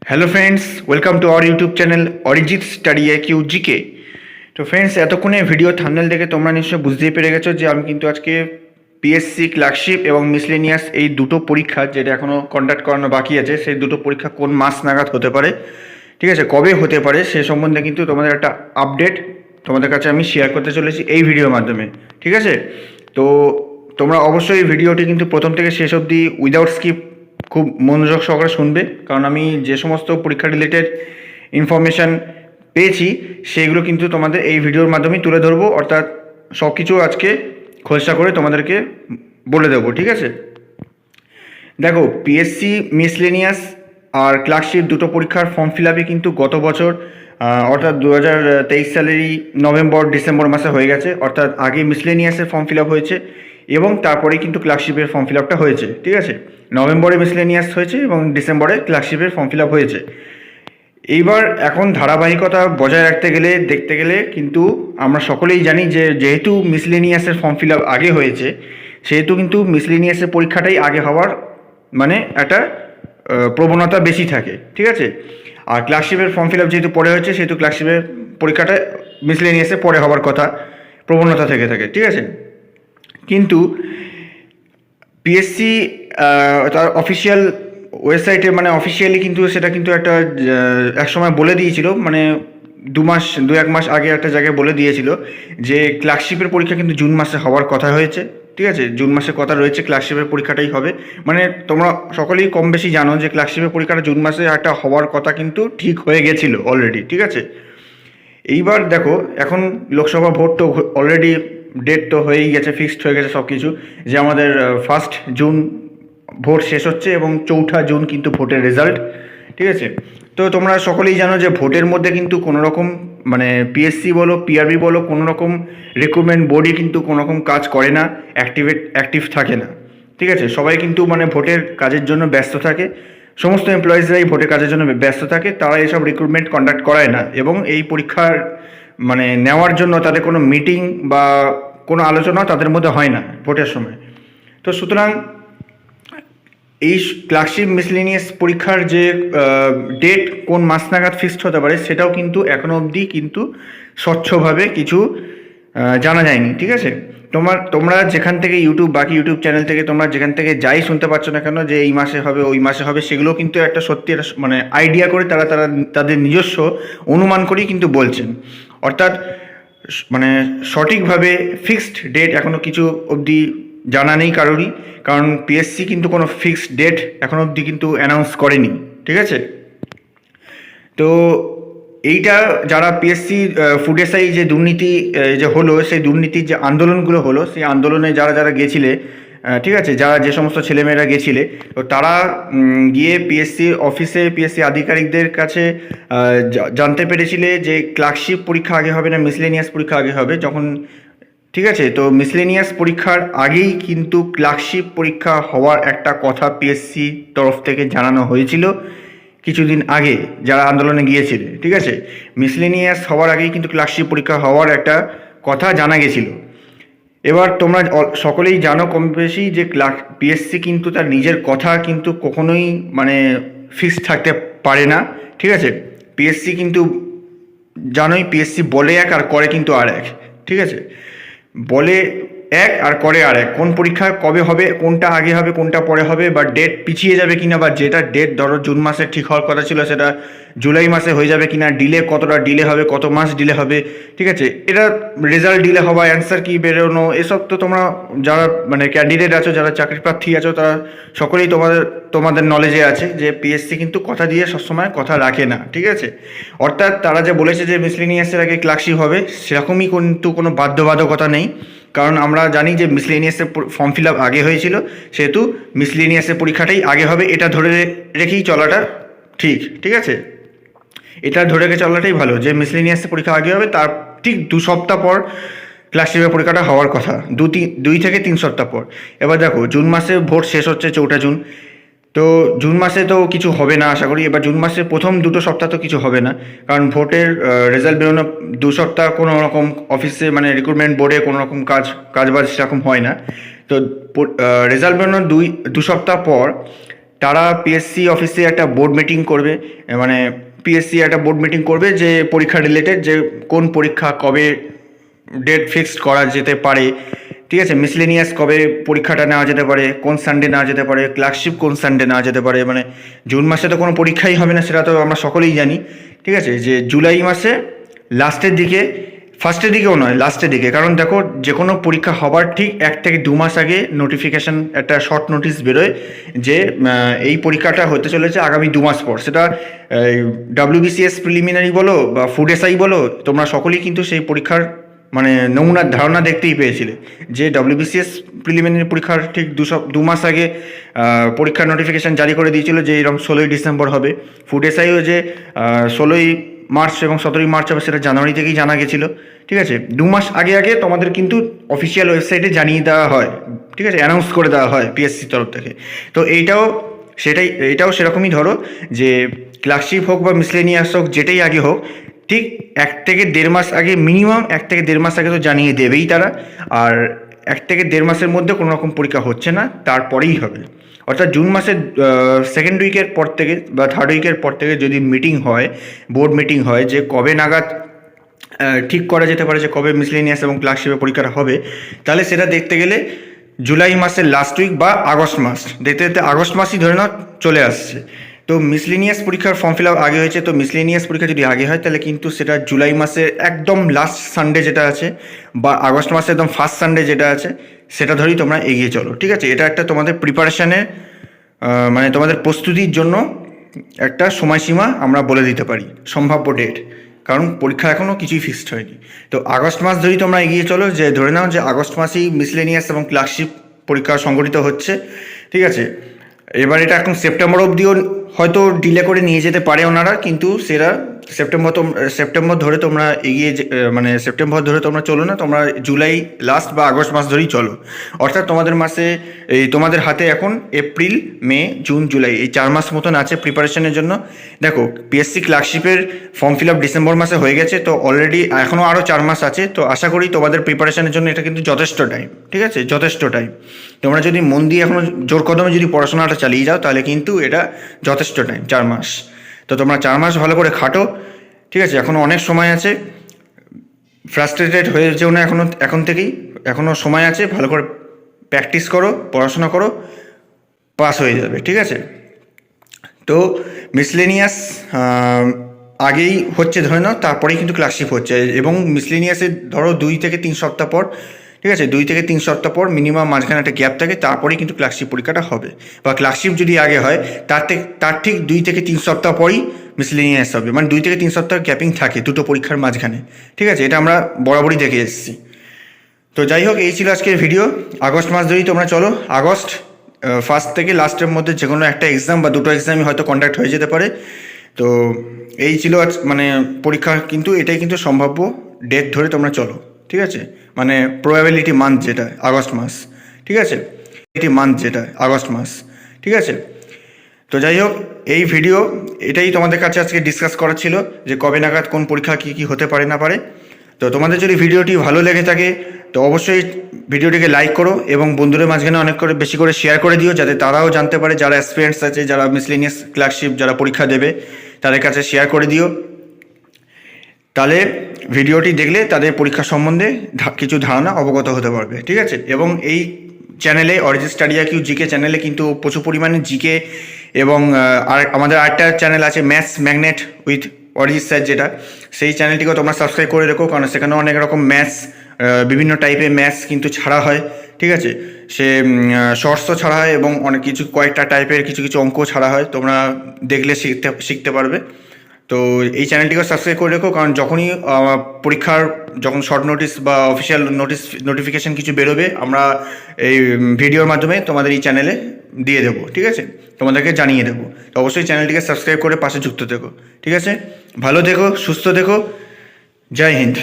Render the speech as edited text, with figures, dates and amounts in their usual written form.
Hello friends, welcome to our YouTube channel Arijit study Q GK. তো friends, এতক্ষণে video thumbnail দেখে তোমরা নিশ্চয়ই বুঝতেই পেরে গেছো যে আমি কিন্তু আজকে পিএসসি ক্লার্কশিপ এবং মিসলেনিয়াস এই দুটো পরীক্ষা যেটা এখনও কন্ডাক্ট করানো বাকি আছে, সেই দুটো পরীক্ষা কোন মাস নাগাদ হতে পারে, ঠিক আছে, কবে হতে পারে সে সম্বন্ধে কিন্তু তোমাদের একটা আপডেট তোমাদের কাছে আমি শেয়ার করতে চলেছি এই ভিডিওর মাধ্যমে, ঠিক আছে। তো তোমরা অবশ্যই এই ভিডিওটি কিন্তু প্রথম থেকে শেষ অবধি উইদাউট স্কিপ খুব মনোযোগ সহকারে শুনবে, কারণ আমি যে সমস্ত পরীক্ষা রিলেটেড ইনফরমেশান পেয়েছি সেগুলো কিন্তু তোমাদের এই ভিডিওর মাধ্যমেই তুলে ধরবো, অর্থাৎ সব কিছু আজকে খোলসা করে তোমাদেরকে বলে দেবো, ঠিক আছে। দেখো, পিএসসি মিসলেনিয়াস আর ক্লার্কশিপ দুটো পরীক্ষার ফর্ম ফিল আপে কিন্তু গত বছর অর্থাৎ 2023 সালেরই নভেম্বর ডিসেম্বর মাসে হয়ে গেছে, অর্থাৎ আগে মিসলেনিয়াসের ফর্ম ফিল আপ হয়েছে এবং তারপরেই কিন্তু ক্লার্কশিপের ফর্ম ফিল আপটা হয়েছে, ঠিক আছে। নভেম্বরে মিসলেনিয়াস হয়েছে এবং ডিসেম্বরে ক্লার্কশিপের ফর্ম ফিল আপ হয়েছে। এইবার এখন ধারাবাহিকতা বজায় রাখতে গেলে দেখতে গেলে কিন্তু আমরা সকলেই জানি যে যেহেতু মিসলেনিয়াসের ফর্ম ফিল আপ আগে হয়েছে, সেহেতু কিন্তু মিসলেনিয়াসের পরীক্ষাটাই আগে হওয়ার মানে একটা প্রবণতা বেশি থাকে, ঠিক আছে। আর ক্লার্কশিপের ফর্ম ফিল আপ যেহেতু পরে হয়েছে, সেহেতু ক্লার্কশিপের পরীক্ষাটা মিসলেনিয়াসে পরে হওয়ার কথা প্রবণতা থেকে থাকে, ঠিক আছে। কিন্তু পিএসসি তার অফিসিয়াল ওয়েবসাইটে মানে অফিসিয়ালি কিন্তু সেটা কিন্তু একটা এক সময় বলে দিয়েছিল, মানে দু এক মাস আগে একটা জায়গায় বলে দিয়েছিল যে ক্লার্কশিপের পরীক্ষা কিন্তু জুন মাসে হওয়ার কথা হয়েছে, ঠিক আছে। জুন মাসে কথা রয়েছে, ক্লার্কশিপের পরীক্ষাটাই হবে। মানে তোমরা সকলেই কম বেশি জানো যে ক্লার্কশিপের পরীক্ষাটা জুন মাসে একটা হওয়ার কথা কিন্তু ঠিক হয়ে গেছিলো অলরেডি, ঠিক আছে। এইবার দেখো, এখন লোকসভা ভোট তো অলরেডি ডেট তো হয়েই গেছে, ফিক্সড হয়ে গেছে সব কিছু, যে আমাদের 1 জুন ভোট শেষ হচ্ছে এবং 4 জুন কিন্তু ভোটের রেজাল্ট, ঠিক আছে। তো তোমরা সকলেই জানো যে ভোটের মধ্যে কিন্তু কোনো রকম মানে পিএসসি বলো পিআরবি বলো কোনো রকম রিক্রুটমেন্ট বোর্ডই কিন্তু কোনো রকম কাজ করে না, অ্যাক্টিভ থাকে না, ঠিক আছে। সবাই কিন্তু মানে ভোটের কাজের জন্য ব্যস্ত থাকে, সমস্ত এমপ্লয়িজরাই ভোটের কাজের জন্য ব্যস্ত থাকে, তারা এসব রিক্রুটমেন্ট কন্ডাক্ট করায় না এবং এই পরীক্ষার মানে নেওয়ার জন্য তাদের কোনো মিটিং বা কোনো আলোচনা তাদের মধ্যে হয় না ভোটের সময়। তো সুতরাং এই ক্লার্কশিপ মিসলেনিয়াস পরীক্ষার যে ডেট কোন মাস নাগাদ ফিক্সড হতে পারে সেটাও কিন্তু এখনও অবধি কিন্তু স্বচ্ছভাবে কিছু জানা যায়নি, ঠিক আছে। তোমরা যেখান থেকে বাকি ইউটিউব চ্যানেল থেকে তোমরা যেখান থেকে যাই শুনতে পাচ্ছ না কেন যে এই মাসে হবে ওই মাসে হবে, সেগুলো কিন্তু একটা সত্যি একটা মানে আইডিয়া করে তারা তাদের নিজস্ব অনুমান করেই কিন্তু বলছেন, অর্থাৎ মানে সঠিকভাবে ফিক্সড ডেট এখনও কিছু অবধি জানা নেই কারোরই, কারণ পিএসসি কিন্তু কোনো ফিক্সড ডেট এখন অবধি কিন্তু অ্যানাউন্স করেনি, ঠিক আছে। তো এইটা যারা পিএসসি ফুড এসআই যে দুর্নীতি যে হলো, সেই দুর্নীতির যে আন্দোলনগুলো হলো, সেই আন্দোলনে যারা গেছিলে, ঠিক আছে, যারা যে সমস্ত ছেলেমেয়েরা গেছিলে, তো তারা গিয়ে পিএসসি অফিসে পিএসসি আধিকারিকদের কাছে জানতে পেরেছিলে যে ক্লার্কশিপ পরীক্ষা আগে হবে না মিসলেনিয়াস পরীক্ষা আগে হবে, যখন ঠিক আছে। তো মিসলেনিয়াস পরীক্ষার আগেই কিন্তু ক্লার্কশিপ পরীক্ষা হওয়ার একটা কথা পিএসসি তরফ থেকে জানানো হয়েছিল কিছুদিন আগে যারা আন্দোলনে গিয়েছিল, ঠিক আছে। মিসলেনিয়াস হওয়ার আগেই কিন্তু ক্লার্কশিপ পরীক্ষা হওয়ার একটা কথা জানা গেছিল। এবার তোমরা সকলেই জানো কম বেশি যে পিএসসি কিন্তু তার নিজের কথা কিন্তু কখনোই মানে ফিক্সড থাকতে পারে না, ঠিক আছে। পিএসসি কিন্তু জানোই, পিএসসি বলে এক আর করে কিন্তু আর এক, ঠিক আছে। বলে এক আর করে আর এক, কোন পরীক্ষা কবে হবে, কোনটা আগে হবে কোনটা পরে হবে, বা ডেট পিছিয়ে যাবে কিনা, বা যেটা ডেট ধরো জুন মাসে ঠিক হওয়ার কথা ছিল সেটা জুলাই মাসে হয়ে যাবে কিনা, কতটা ডিলে হবে, কত মাস ডিলে হবে, ঠিক আছে। এটা রেজাল্ট ডিলে হওয়া, অ্যান্সার কি বেরোনো, এসব তো তোমরা যারা মানে ক্যান্ডিডেট আছো, যারা চাকরি প্রার্থী আছো, তারা সকলেই তোমাদের নলেজে আছে যে পিএসসি কিন্তু কথা দিয়ে সবসময় কথা রাখে না, ঠিক আছে। অর্থাৎ তারা যে বলেছে যে মিসলেনিয়াসের আগে ক্লার্কশিপ হবে, সেরকমই কিন্তু কোনো বাধ্যবাধকতা নেই, কারণ আমরা জানি যে মিসলেনিয়াসের ফর্ম ফিল আপ আগে হয়েছিল, সেহেতু মিসলেনিয়াসের পরীক্ষাটাই আগে হবে, এটা ধরে রেখেই চলাটা ঠিক আছে। এটা ধরে রেখে চলাটাই ভালো যে মিসলেনিয়াসের পরীক্ষা আগে হবে, তার ঠিক 2 সপ্তাহ পর ক্লার্কশিপের পরীক্ষাটা হওয়ার কথা, 2 থেকে 3 সপ্তাহ পর। এবার দেখো, জুন মাসে ভোট শেষ হচ্ছে 4 জুন, তো জুন মাসে তো কিছু হবে না আশা করি। এবার জুন মাসের প্রথম 2 সপ্তাহ তো কিছু হবে না, কারণ ভোটের রেজাল্ট বেরোনো 2 সপ্তাহ কোনো রকম অফিসে মানে রিক্রুটমেন্ট বোর্ডে কোনো রকম কাজবাজ সেরকম হয় না। তো রেজাল্ট বেরোনোর 2 সপ্তাহ পর তারা পিএসসি অফিসে একটা বোর্ড মিটিং করবে, মানে পিএসসি একটা বোর্ড মিটিং করবে যে পরীক্ষা রিলেটেড, যে কোন পরীক্ষা কবে ডেট ফিক্সড করা যেতে পারে, ঠিক আছে, মিসলেনিয়াস কবে পরীক্ষাটা নেওয়া যেতে পারে, কোন সানডে নেওয়া যেতে পারে, ক্লার্কশিপ কোন সানডে নেওয়া যেতে পারে। মানে জুন মাসে তো কোনো পরীক্ষাই হবে না, সেটা তো আমরা সকলেই জানি, ঠিক আছে, যে জুলাই মাসে লাস্টের দিকে, ফার্স্টের দিকেও নয়, লাস্টের দিকে, কারণ দেখো যে কোনো পরীক্ষা হবার ঠিক 1 থেকে 2 মাস আগে নোটিফিকেশান, একটা শর্ট নোটিশ বেরোয় যে এই পরীক্ষাটা হতে চলেছে আগামী 2 মাস পর। সেটা WBCS প্রিলিমিনারি বলো বা ফুড এসআই বলো, তোমরা সকলেই কিন্তু সেই পরীক্ষার মানে নমুনার ধারণা দেখতেই পেয়েছিলে যে WBCS প্রিলিমিনারি পরীক্ষার ঠিক 2 মাস আগে পরীক্ষার নোটিফিকেশান জারি করে দিয়েছিল যে এরকম 16ই ডিসেম্বর হবে। ফুড এসআইও যে 16ই মার্চ এবং 17ই মার্চ হবে সেটা জানুয়ারি থেকেই জানা গেছিলো, ঠিক আছে। 2 মাস আগে আগে তোমাদের কিন্তু অফিসিয়াল ওয়েবসাইটে জানিয়ে দেওয়া হয়, ঠিক আছে, অ্যানাউন্স করে দেওয়া হয় পিএসসির তরফ থেকে। তো এইটাও সেরকমই ধরো যে ক্লার্কশিপ হোক বা মিসলেনিয়াস হোক, যেটাই আগে হোক, ঠিক 1 থেকে 1.5 মাস আগে, মিনিমাম 1 থেকে 1.5 মাস আগে তো জানিয়ে দেবেই তারা। আর 1 থেকে 1.5 মাসের মধ্যে কোনো রকম পরীক্ষা হচ্ছে না, তারপরেই হবে। অর্থাৎ জুন মাসের 2nd উইকের পর থেকে বা 3rd উইকের পর থেকে যদি মিটিং হয়, বোর্ড মিটিং হয়, যে কবে নাগাদ ঠিক করা যেতে পারে যে কবে মিসলেনিয়াস এবং ক্লার্কশিপের পরীক্ষাটা হবে, তাহলে সেটা দেখতে গেলে জুলাই মাসের লাস্ট উইক বা আগস্ট মাস, দেখতে দেখতে আগস্ট মাসই ধরে নাও চলে আসছে। তো মিসলেনিয়াস পরীক্ষার ফর্ম ফিল আপ আগে হয়েছে, তো মিসলেনিয়াস পরীক্ষা যদি আগে হয় তাহলে কিন্তু সেটা জুলাই মাসের একদম লাস্ট সানডে যেটা আছে বা আগস্ট মাসের একদম ফার্স্ট সানডে যেটা আছে সেটা ধরেই তোমরা এগিয়ে চলো, ঠিক আছে। এটা একটা তোমাদের প্রিপারেশানের মানে তোমাদের প্রস্তুতির জন্য একটা সময়সীমা আমরা বলে দিতে পারি, সম্ভাব্য ডেট, কারণ পরীক্ষা এখনও কিছুই ফিক্সড হয়নি। তো আগস্ট মাস ধরেই তোমরা এগিয়ে চলো, যে ধরে নাও যে আগস্ট মাসেই মিসলেনিয়াস এবং ক্লার্কশিপ পরীক্ষা সংগঠিত হচ্ছে, ঠিক আছে। এবার এটা এখন সেপ্টেম্বর অবধিও হয়তো ডিলে করে নিয়ে যেতে পারে ওনারা, কিন্তু সেটা সেপ্টেম্বর ধরে তোমরা মানে সেপ্টেম্বর ধরে তোমরা চলো না, তোমরা জুলাই লাস্ট বা আগস্ট মাস ধরেই চলো। অর্থাৎ তোমাদের হাতে এখন এপ্রিল, মে, জুন, জুলাই, এই 4 মাস মতন আছে প্রিপারেশনের জন্য। দেখো পিএসসি ক্লার্কশিপের ফর্ম ফিল আপ ডিসেম্বর মাসে হয়ে গেছে, তো অলরেডি এখনও আরও 4 মাস আছে। তো আশা করি তোমাদের প্রিপারেশনের জন্য এটা কিন্তু যথেষ্ট টাইম, ঠিক আছে, যথেষ্ট টাইম। তোমরা যদি মন দিয়ে এখনও জোর কদমে যদি পড়াশোনাটা চালিয়ে যাও তাহলে কিন্তু এটা যথেষ্ট টাইম, 4 মাস। তো তোমরা 4 মাস ভালো করে খাটো, ঠিক আছে, এখনও অনেক সময় আছে, ফ্রাস্ট্রেটেড হয়ে যেও না এখন থেকেই, এখনও সময় আছে, ভালো করে প্র্যাকটিস করো, পড়াশোনা করো, পাস হয়ে যাবে, ঠিক আছে। তো মিসলেনিয়াস আগেই হচ্ছে ধরে নাও, তারপরেই কিন্তু ক্লার্কশিপ হচ্ছে, এবং মিসলেনিয়াসের ধরো 2 থেকে 3 সপ্তাহ পর, ঠিক আছে, 2 থেকে 3 সপ্তাহ পর মিনিমাম মাঝখানে একটা গ্যাপ থাকে, তারপরেই কিন্তু ক্লার্কশিপ পরীক্ষাটা হবে। বা ক্লার্কশিপ যদি আগে হয় তার ঠিক 2 থেকে 3 সপ্তাহ পরই মিসলেনিয়াস হবে, মানে 2 থেকে 3 সপ্তাহ গ্যাপিং থাকে দুটো পরীক্ষার মাঝখানে, ঠিক আছে, এটা আমরা বরাবরই দেখে এসেছি। তো যাই হোক, এই ছিল আজকের ভিডিও। আগস্ট মাস ধরেই তোমরা চলো, আগস্ট ফার্স্ট থেকে লাস্টের মধ্যে যে কোনো একটা এক্সাম বা দুটো এক্সামই হয়তো কন্ডাক্ট হয়ে যেতে পারে। তো এই ছিল মানে পরীক্ষা, কিন্তু এটাই কিন্তু সম্ভাব্য ডেট ধরে তোমরা চলো, ঠিক আছে, মানে প্রবাবিলিটি মান্থ যেটা আগস্ট মাস, ঠিক আছে, আগস্ট মাস, ঠিক আছে। তো যাই হোক, এই ভিডিও এটাই তোমাদের কাছে আজকে ডিসকাস করা ছিল যে কবে নাগাদ কোন পরীক্ষা কী হতে পারে না পারে। তো তোমাদের যদি ভিডিওটি ভালো লেগে থাকে তো অবশ্যই ভিডিওটিকে লাইক করো এবং বন্ধুদের মাঝখানে অনেক করে বেশি করে শেয়ার করে দিও, যাতে তারাও জানতে পারে, যারা অ্যাসপিরেন্টস আছে, যারা মিসলেনিয়াস ক্লার্কশিপ যারা পরীক্ষা দেবে তাদের কাছে শেয়ার করে দিও। তাহলে ভিডিওটি দেখলে তাদের পরীক্ষা সম্বন্ধে কিছু ধারণা অবগত হতে পারবে, ঠিক আছে। এবং এই চ্যানেলে অরিজিৎ স্টাডি IQ জিকে চ্যানেলে কিন্তু প্রচুর পরিমাণে জিকে এবং আমাদের আরেকটা চ্যানেল আছে maths magnet with Arijit sir, যেটা সেই চ্যানেলটিকেও তোমরা সাবস্ক্রাইব করে রেখো, কারণ সেখানে অনেক রকম ম্যাথস, বিভিন্ন টাইপের ম্যাথস কিন্তু ছাড়া হয়, ঠিক আছে। সে শর্টসও ছাড়া হয় এবং অনেক কয়েকটা টাইপের কিছু অঙ্ক ছাড়া হয়, তোমরা দেখলে শিখতে পারবে। তো এই চ্যানেলটিকে সাবস্ক্রাইব করে রেখো, কারণ যখনই পরীক্ষার যখন শর্ট নোটিস বা অফিসিয়াল নোটিফিকেশান কিছু বেরোবে, আমরা এই ভিডিওর মাধ্যমে তোমাদের এই চ্যানেলে দিয়ে দেবো, ঠিক আছে, তোমাদেরকে জানিয়ে দেবো। তো অবশ্যই চ্যানেলটিকে সাবস্ক্রাইব করে পাশে যুক্ত থেকো, ঠিক আছে। ভালো থেকো, সুস্থ থেকো, জয় হিন্দ।